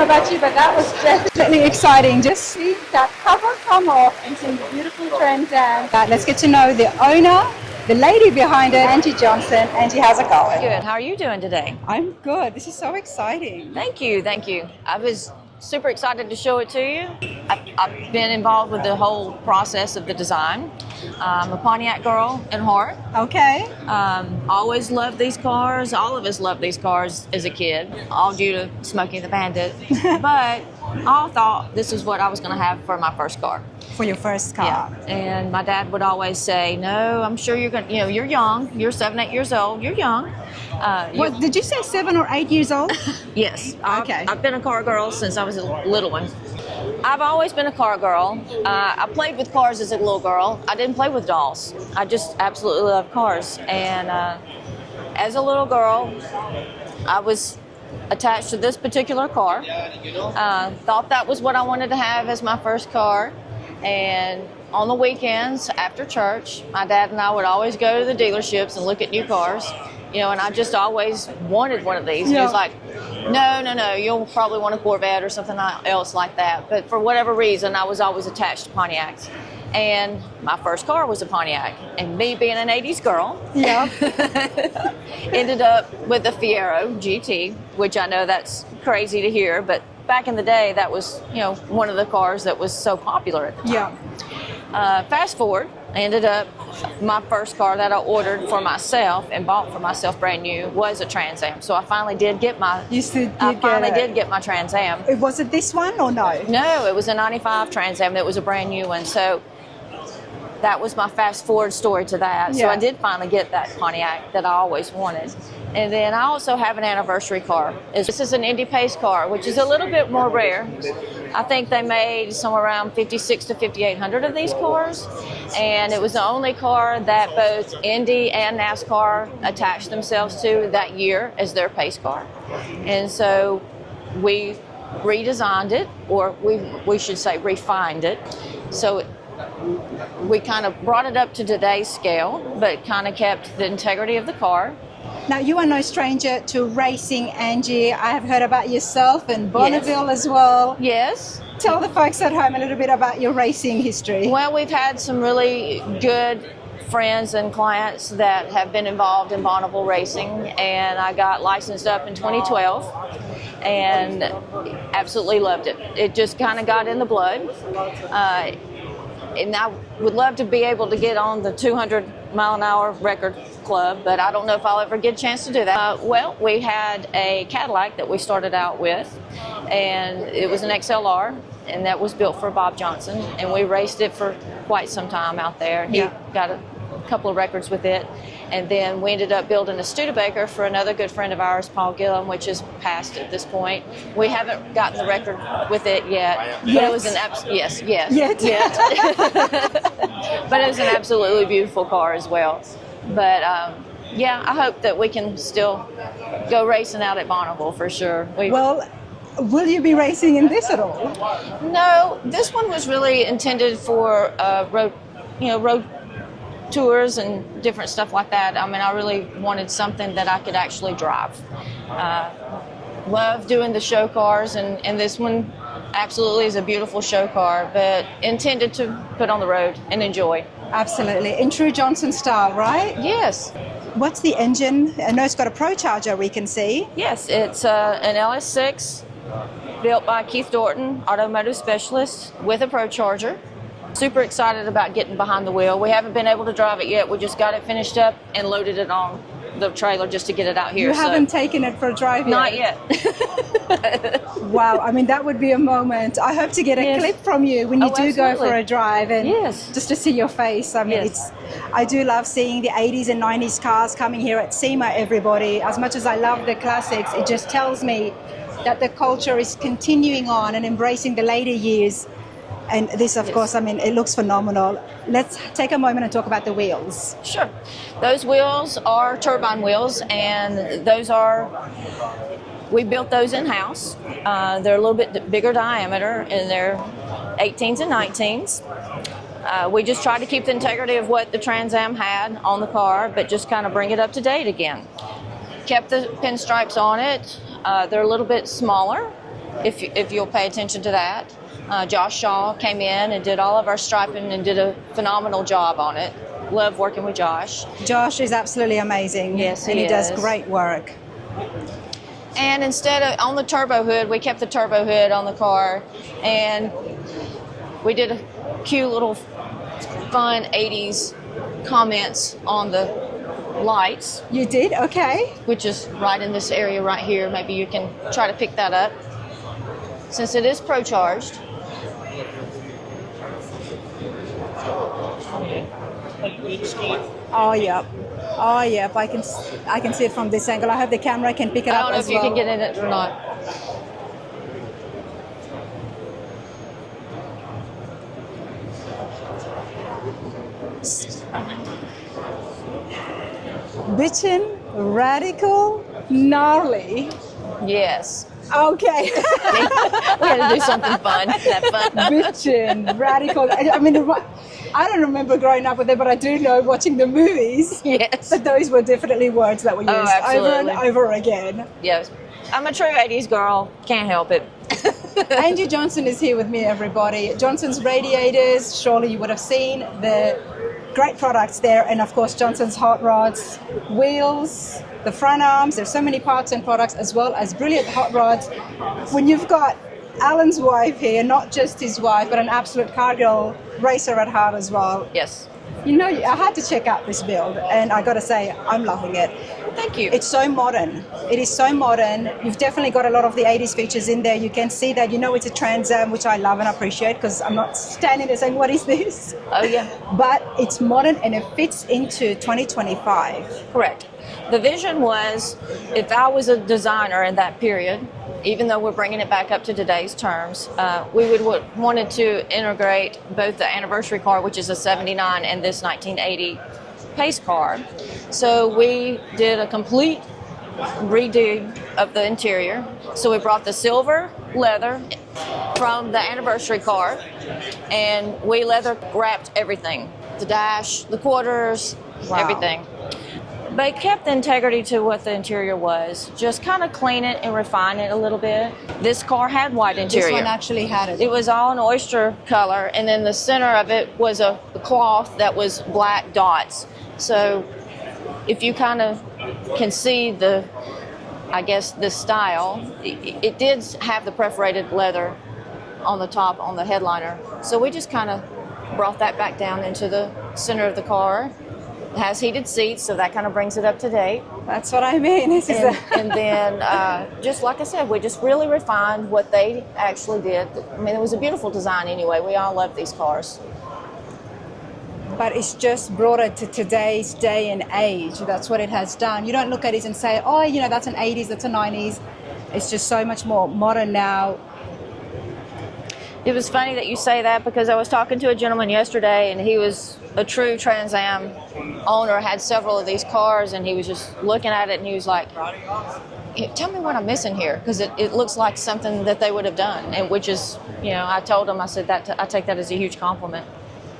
know about you, but that was definitely exciting. Just see that cover come off and see the beautiful Trans Am. Let's get to know the owner, the lady behind it, Angie Johnson. Angie, how's it going? Good. How are you doing today? I'm good. This is so exciting. Thank you. Thank you. I was super excited to show it to you. I've been involved with the whole process of the design. I'm a Pontiac girl at heart. Okay. Always loved these cars. All of us loved these cars as a kid, all due to Smokey the Bandit. But I thought this is what I was going to have for my first car. For your first car. Yeah. And my dad would always say, no, I'm sure you're going to, you're young. You're 7, 8 years old. You're young. What, did you say 7 or 8 years old? Yes. Okay. I've been a car girl since I was a little one. I've always been a car girl. I played with cars as a little girl. I didn't play with dolls. I just absolutely love cars. And as a little girl, I was attached to this particular car. Thought that was what I wanted to have as my first car. And on the weekends after church, my dad and I would always go to the dealerships and look at new cars. And I just always wanted one of these. Yeah. He was like, no, you'll probably want a Corvette or something else like that. But for whatever reason, I was always attached to Pontiacs. And my first car was a Pontiac. And me being an 80s girl, yeah, ended up with a Fiero GT, which I know that's crazy to hear, but back in the day, that was, one of the cars that was so popular at the time. Yeah. Fast forward, I ended up, my first car that I ordered for myself and bought for myself brand new was a Trans Am. So I finally did get my, did get my Trans Am. Was it this one or no? No, it was a 95 Trans Am. It was a brand new one. So that was my fast forward story to that. Yeah. So I did finally get that Pontiac that I always wanted. And then I also have an anniversary car. This is an Indy Pace car, which is a little bit more rare. I think they made somewhere around 56 to 5,800 of these cars. And it was the only car that both Indy and NASCAR attached themselves to that year as their pace car. And so we redesigned it, or we should say refined it. So we kind of brought it up to today's scale, but kind of kept the integrity of the car. Now, you are no stranger to racing, Angie. I have heard about yourself in Bonneville as well. Yes. Tell the folks at home a little bit about your racing history. Well, we've had some really good friends and clients that have been involved in Bonneville racing, and I got licensed up in 2012 and absolutely loved it. It just kind of got in the blood. And I would love to be able to get on the 200-mile-an-hour record club, but I don't know if I'll ever get a chance to do that. Well, we had a Cadillac that we started out with, and it was an XLR, and that was built for Bob Johnson, and we raced it for quite some time out there. He got a couple of records with it, and then we ended up building a Studebaker for another good friend of ours, Paul Gillum, which is past at this point. We haven't gotten the record with it yet, but it was an but it was an absolutely beautiful car as well. But I hope that we can still go racing out at Bonneville for sure. Well, will you be racing in this at all? No, this one was really intended for road tours and different stuff like that. I mean, I really wanted something that I could actually drive. Love doing the show cars, and this one absolutely is a beautiful show car, but intended to put on the road and enjoy. Absolutely. In true Johnson style, right? Yes. What's the engine? I know it's got a Pro Charger we can see. Yes, it's an LS6 built by Keith Dorton, automotive specialist, with a Pro Charger. Super excited about getting behind the wheel. We haven't been able to drive it yet. We just got it finished up and loaded it on the trailer just to get it out here. You haven't taken it for a drive yet? Not yet. Wow, I mean, that would be a moment. I hope to get a clip from you when you do go for a drive, and just to see your face. I mean, I do love seeing the 80s and 90s cars coming here at Sema, everybody. As much as I love the classics, it just tells me that the culture is continuing on and embracing the later years. And this, of course, I mean, it looks phenomenal. Let's take a moment and talk about the wheels. Sure. Those wheels are turbine wheels, and we built those in-house. They're a little bit bigger diameter, and they're 18s and 19s. We just tried to keep the integrity of what the Trans Am had on the car, but just kind of bring it up to date again. Kept the pinstripes on it. They're a little bit smaller. if you'll pay attention to that. Josh Shaw came in and did all of our striping and did a phenomenal job on it. Love working with Josh. Josh is absolutely amazing. Yes, and he is. does great work. And instead of on the turbo hood, we kept the turbo hood on the car, and we did a cute little fun 80s comments on the lights. You did? Okay. Which is right in this area right here. Maybe you can try to pick that up. Since it is pro-charged. Oh, yep. Oh, yep. I can see it from this angle. I hope the camera can pick it up. I don't know as if you well. can get in it or not. Bitchin', radical, gnarly. Yes. Okay. We had to do something fun. Have fun. Bitchin', radical. I mean, I don't remember growing up with it, but I do know watching the movies. Yes. That those were definitely words that were used over and absolutely. over again. Yes. I'm a true 80s girl. Can't help it. Angie Johnson is here with me, everybody. Johnson's Radiators, surely you would have seen the great products there. And of course, Johnson's hot rods, wheels, the front arms. There's so many parts and products, as well as brilliant hot rods. When you've got Alan's wife here, not just his wife, but an absolute car girl racer at heart as well. Yes. You know, I had to check out this build, and I got to say, I'm loving it. Thank you. It's so modern. It is so modern. You've definitely got a lot of the 80s features in there. You can see that. You know, it's a Trans Am, which I love and appreciate, because I'm not standing there saying, what is this? Oh, yeah. But it's modern, and it fits into 2025. Correct. The vision was, if I was a designer in that period, even though we're bringing it back up to today's terms, we wanted to integrate both the anniversary car, which is a 79, and this 1980 pace car. So we did a complete redo of the interior. So we brought the silver leather from the anniversary car, and we leather wrapped everything. The dash, the quarters, Wow. everything. But kept the integrity to what the interior was. Just kind of clean it and refine it a little bit. This car had white interior. This one actually had it. It was all an oyster color, and then the center of it was a cloth that was black dots. So if you kind of can see the, I guess, the style, it did have the perforated leather on the top, on the headliner. So we just kind of brought that back down into the center of the car. It has heated seats, so that kind of brings it up to date. That's what I mean. And then, just like I said, we just really refined what they actually did. I mean, it was a beautiful design anyway. We all love these cars. But it's just brought it to today's day and age. That's what it has done. You don't look at it and say, oh, you know, that's an 80s, that's a 90s. It's just so much more modern now. It was funny that you say that, because I was talking to a gentleman yesterday, and he was a true Trans Am owner, had several of these cars, and he was just looking at it, and he was like, tell me what I'm missing here, because it looks like something that they would have done. And which is, you know, I told him, I said, I take that as a huge compliment.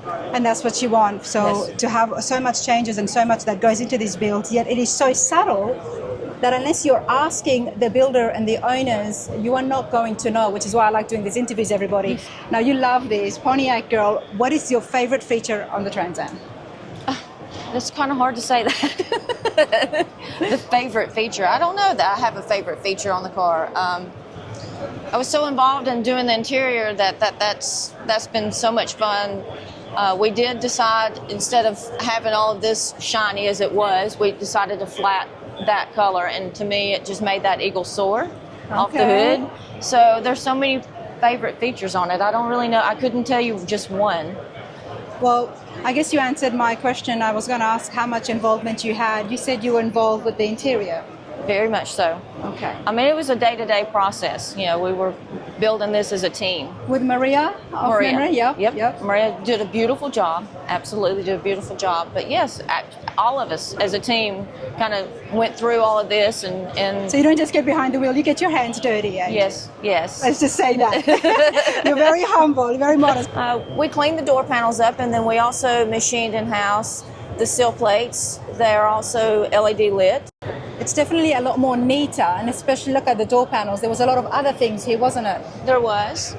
And that's what you want. So Yes. to have so much changes and so much that goes into these builds, yet it is so subtle that unless you're asking the builder and the owners, you are not going to know, which is why I like doing these interviews, everybody. Now, you love this. Pontiac girl, what is your favorite feature on the Trans Am? It's kind of hard to say that. The favorite feature. I don't know that I have a favorite feature on the car. I was so involved in doing the interior that's been so much fun. We did decide, instead of having all of this shiny as it was, we decided to flat that color, and to me it just made that eagle soar off the hood. So there's so many favorite features on it. I don't really know. I couldn't tell you just one. Well, I guess you answered my question. I was going to ask how much involvement you had. You said you were involved with the interior. Very much so. Okay. I mean, it was a day-to-day process. You know, we were building this as a team. With Maria? Maria. Yep. Maria did a beautiful job. Absolutely did a beautiful job. But yes, all of us as a team kind of went through all of this and So you don't just get behind the wheel, you get your hands dirty, eh? Yes. Let's just say that. You're very humble, very modest. We cleaned the door panels up, and then we also machined in-house the sill plates. They're also LED lit. It's definitely a lot more neater, and especially look at the door panels. There was a lot of other things here, wasn't it? There was.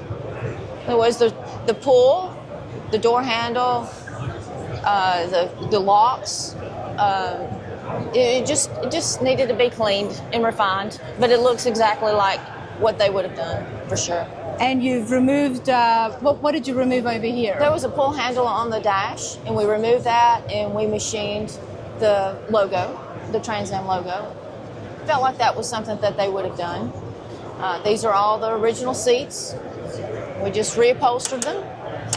There was the pull, the door handle, the locks. It just needed to be cleaned and refined, but it looks exactly like what they would have done, for sure. And you've removed, what did you remove over here? There was a pull handle on the dash, and we removed that, and we machined the logo, the Trans Am logo. Felt like that was something that they would have done. These are all the original seats. We just reupholstered them,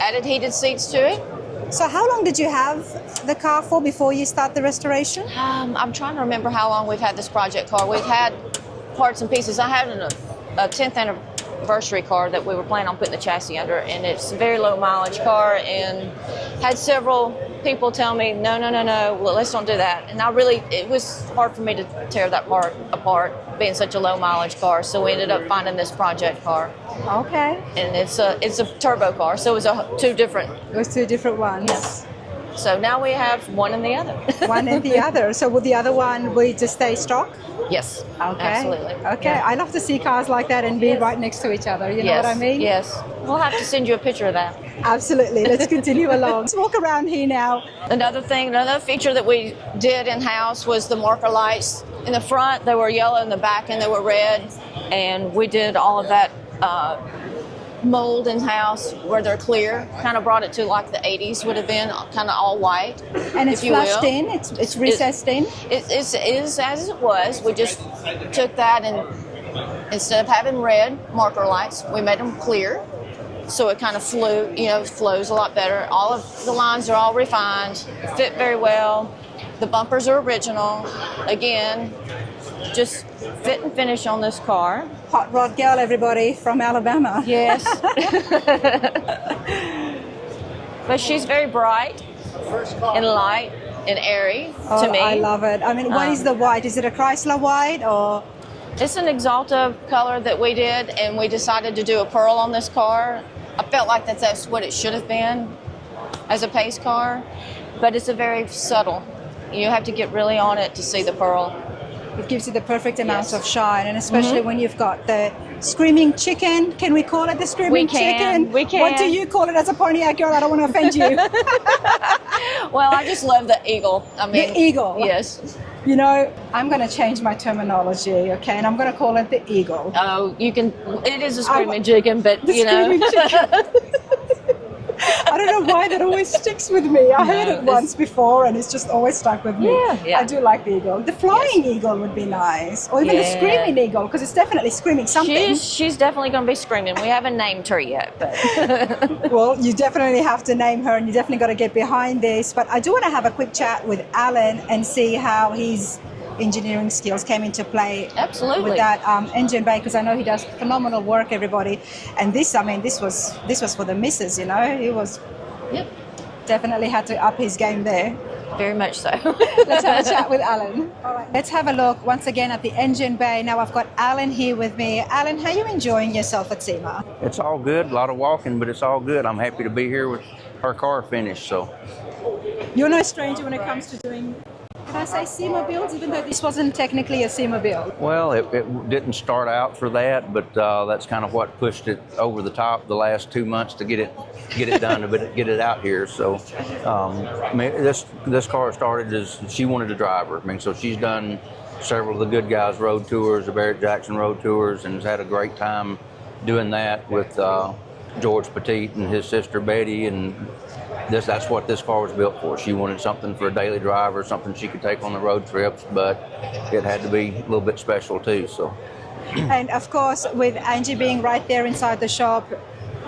added heated seats to it. So how long did you have the car for before you start the restoration? I'm trying to remember how long we've had this project car. We've had parts and pieces. I had a 10th anniversary car that we were planning on putting the chassis under, and it's a very low mileage car, and had several people tell me, no, well, let's don't do that. And it was hard for me to tear that part apart, being such a low mileage car. So we ended up finding this project car. Okay. And it's a turbo car, so it was two different. It was two different ones. Yes. So now we have one and the other. One and the other. So will the other one, will it just stay stock? Yes. Okay. Absolutely. Okay. Yeah. I love to see cars like that and be right next to each other. You know what I mean? Yes. We'll have to send you a picture of that. Absolutely. Let's continue along. Let's walk around here now. Another feature that we did in-house was the marker lights. In the front, they were yellow. In the back, and they were red. And we did all of that mold in-house where they're clear. Kind of brought it to like the 80s would have been, kind of all white. And it's flushed in? It's recessed in? It is as it was. We just took that, and instead of having red marker lights, we made them clear. So it kind of flows a lot better. All of the lines are all refined, fit very well. The bumpers are original. Again, just fit and finish on this car. Hot rod girl, everybody, from Alabama. Yes. But she's very bright and light and airy to me. I love it. I mean, what is the white? Is it a Chrysler white or? It's an Exalta color that we did, and we decided to do a pearl on this car. I felt like that's what it should have been as a pace car, but it's a very subtle. You have to get really on it to see the pearl. It gives you the perfect amount of shine, and especially when you've got the screaming chicken. Can we call it the screaming chicken? We can. What do you call it as a Pontiac girl? I don't want to offend you. Well, I just love the eagle. The eagle. Yes. You know, I'm going to change my terminology, okay? And I'm going to call it the eagle. Oh, you can. It is a screaming chicken, but the screaming chicken. I don't know why that always sticks with me. I heard it once before, and it's just always stuck with me. Yeah. I do like the eagle. The flying eagle would be nice, or even the screaming eagle, because it's definitely screaming something. She's definitely going to be screaming. We haven't named her yet, but well, you definitely have to name her, and you definitely got to get behind this. But I do want to have a quick chat with Alan and see how his engineering skills came into play. Absolutely. With that engine bay, because I know he does phenomenal work, everybody. And this was for the missus, you know. He was definitely had to up his game there. Very much so. Let's have a chat with Alan. All right, let's have a look once again at the engine bay. Now I've got Alan here with me. Alan, how are you enjoying yourself at Sema? It's all good. A lot of walking, but it's all good. I'm happy to be here with her car finished. So you're no stranger when it comes to doing, can I say Sema builds, even though this wasn't technically a Sema build? well, it didn't start out for that, but that's kind of what pushed it over the top the last 2 months to get it done, to get it out here. So I mean, this car started as she wanted to drive her. I mean, so she's done several of the Good Guys road tours, the Barrett Jackson road tours, and has had a great time doing that with George Petit and his sister Betty, and that's what this car was built for. She wanted something for a daily driver, something she could take on the road trips, but it had to be a little bit special too. So, and of course, with Angie being right there inside the shop,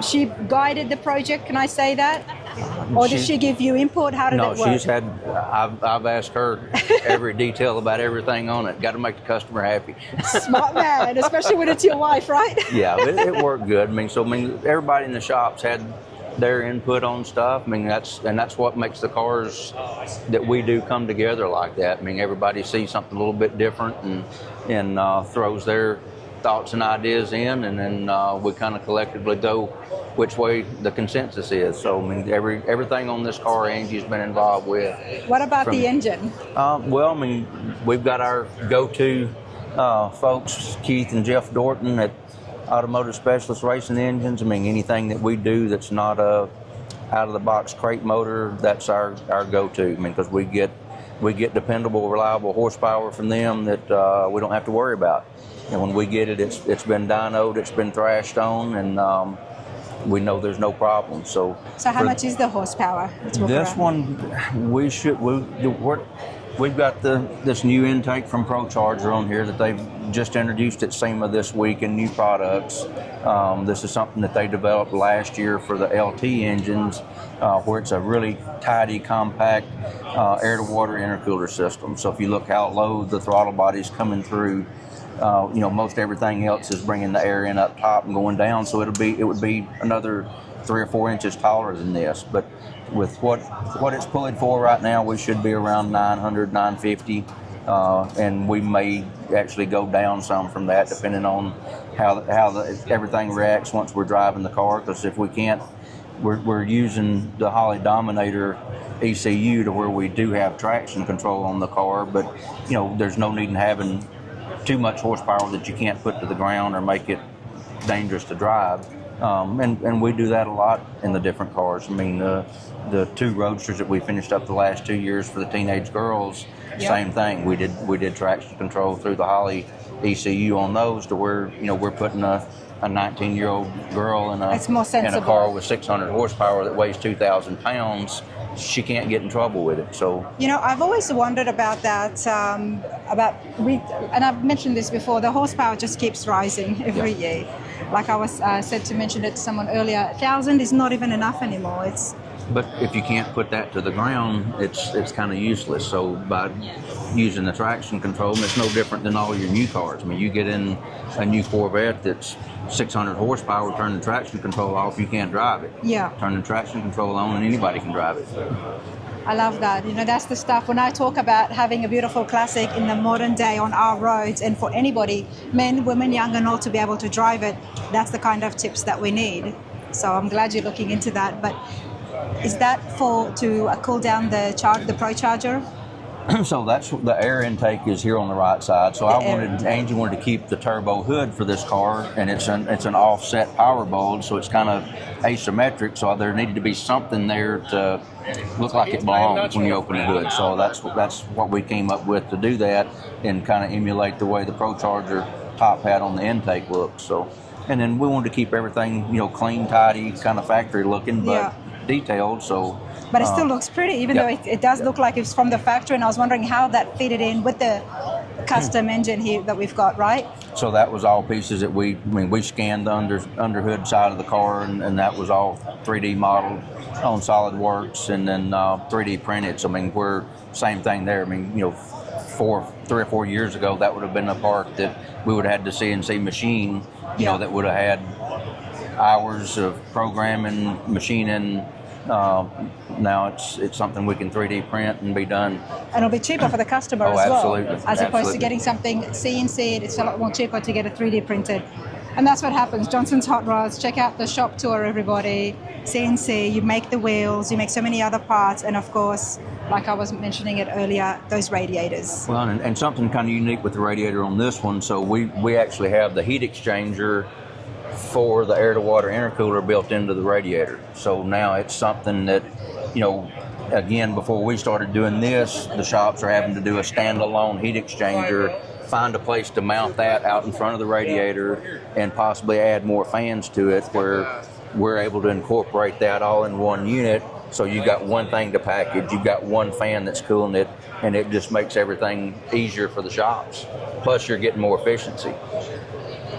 she guided the project. Can I say that? Or did she give you input? How did it work? No, she's had. I've asked her every detail about everything on it. Got to make the customer happy. Smart man, especially when it's your wife, right? Yeah, it worked good. I mean, everybody in the shops had their input on stuff. I mean, that's what makes the cars that we do come together like that. I mean, everybody sees something a little bit different and throws their thoughts and ideas in, and then we kind of collectively go which way the consensus is. So I mean, everything on this car, Angie's been involved with. What about the engine? Well, I mean, we've got our go-to folks, Keith and Jeff Dorton at Automotive Specialist Racing Engines. I mean, anything that we do that's not a out-of-the-box crate motor, that's our go-to. I mean, because we get dependable, reliable horsepower from them that we don't have to worry about. And when we get it, it's been dynoed, it's been thrashed on, and we know there's no problem. So how much is the horsepower? This one, we've got this new intake from ProCharger on here that they've just introduced at Sema this week in new products. This is something that they developed last year for the LT engines, where it's a really tidy, compact air-to-water intercooler system. So if you look how low the throttle body's coming through, most everything else is bringing the air in up top and going down. So it would be another 3 or 4 inches taller than this. But with what it's pulling for right now, we should be around 900, 950. And we may actually go down some from that, depending on how everything reacts once we're driving the car. Because if we can't, we're using the Holley Dominator ECU to where we do have traction control on the car, but there's no need in having too much horsepower that you can't put to the ground or make it dangerous to drive. And we do that a lot in the different cars. I mean, the 2 Roadsters that we finished up the last 2 years for the teenage girls, same thing. We did traction control through the Holley ECU on those, to where we're putting a 19-year-old girl in a car with 600 horsepower that weighs 2,000 pounds. She can't get in trouble with it. So I've always wondered about that. And I've mentioned this before. The horsepower just keeps rising every year. Like I was said to mention it to someone earlier, 1,000 is not even enough anymore. But if you can't put that to the ground, it's kind of useless. So by using the traction control, it's no different than all your new cars. I mean, you get in a new Corvette that's 600 horsepower, turn the traction control off, you can't drive it. Yeah. Turn the traction control on and anybody can drive it. I love that. That's the stuff. When I talk about having a beautiful classic in the modern day on our roads, and for anybody, men, women, young and old, to be able to drive it, that's the kind of tips that we need. So I'm glad you're looking into that. But is that to cool down the ProCharger? So that's the air intake is here on the right side. So Angie wanted to keep the turbo hood for this car, and it's an offset power bulge, so it's kind of asymmetric. So there needed to be something there to look like it belongs when you open the hood. So that's what we came up with to do that, and kind of emulate the way the ProCharger top hat on the intake looks. So, and then we wanted to keep everything clean, tidy, kind of factory looking, but detailed. So. But it still looks pretty, even though it does look like it's from the factory. And I was wondering how that fitted in with the custom engine here that we've got, right? So that was all pieces that we scanned the underhood side of the car, and that was all 3D modeled on SolidWorks and then 3D printed. So we're same thing there. 3 or 4 years ago, that would have been a part that we would have had to CNC machine, that would have had hours of programming, machining. Now it's something we can 3D print and be done. And it'll be cheaper for the customer as well. Absolutely. As opposed to getting something CNC'd, it's a lot more cheaper to get it 3D printed. And that's what happens. Johnson's Hot Rods, check out the shop tour, everybody. CNC, you make the wheels, you make so many other parts, and of course, like I was mentioning it earlier, those radiators. Well, and something kind of unique with the radiator on this one, so we actually have the heat exchanger for the air-to-water intercooler built into the radiator. So now it's something that, again, before we started doing this, the shops are having to do a standalone heat exchanger, find a place to mount that out in front of the radiator, and possibly add more fans to it, where we're able to incorporate that all in one unit. So you've got one thing to package, you've got one fan that's cooling it, and it just makes everything easier for the shops. Plus you're getting more efficiency.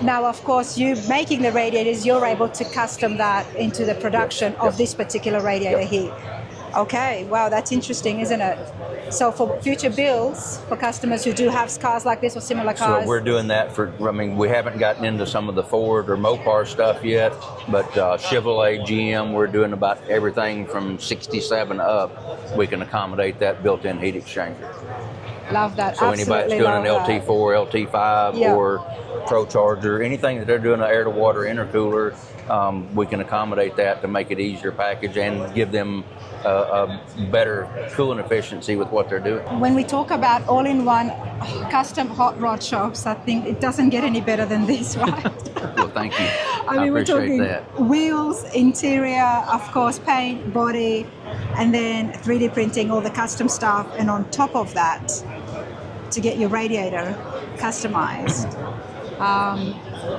Now, of course, you making the radiators, you're able to custom that into the production of this particular radiator here. Okay, wow, that's interesting, isn't it? So for future builds, for customers who do have cars like this or similar cars. So we're doing that we haven't gotten into some of the Ford or Mopar stuff yet, but Chevrolet, GM, we're doing about everything from 67 up. We can accommodate that built-in heat exchanger. Love that. So anybody that's doing an LT4, LT5, or Pro Charger, anything that they're doing, an air to water intercooler, we can accommodate that to make it easier package and give them a better cooling efficiency with what they're doing. When we talk about all-in-one custom hot rod shops, I think it doesn't get any better than this, right? Well, thank you. I mean, we're appreciate talking that. wheels, interior, of course, paint, body, and then 3D printing all the custom stuff, and on top of that, to get your radiator customized.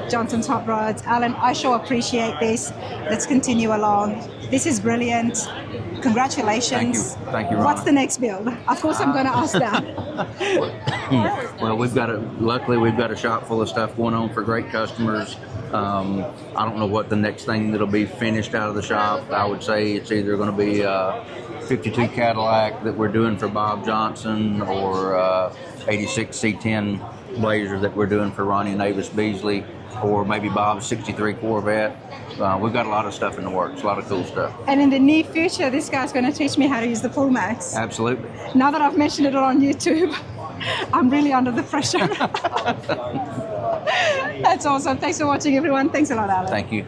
Johnson's Hot Rods. Alan, I sure appreciate this. Let's continue along. This is brilliant. Congratulations. Thank you, Ron. What's the next build? Of course, I'm going to ask that. Well, luckily we've got a shop full of stuff going on for great customers. I don't know what the next thing that'll be finished out of the shop. I would say it's either going to be 52 Cadillac that we're doing for Bob Johnson, or 86 C10 Blazer that we're doing for Ronnie and Avis Beasley, or maybe Bob's 63 Corvette. We've got a lot of stuff in the works, a lot of cool stuff. And in the near future, this guy's going to teach me how to use the Pull Max. Absolutely. Now that I've mentioned it on YouTube, I'm really under the pressure. That's awesome. Thanks for watching, everyone. Thanks a lot, Alan. Thank you.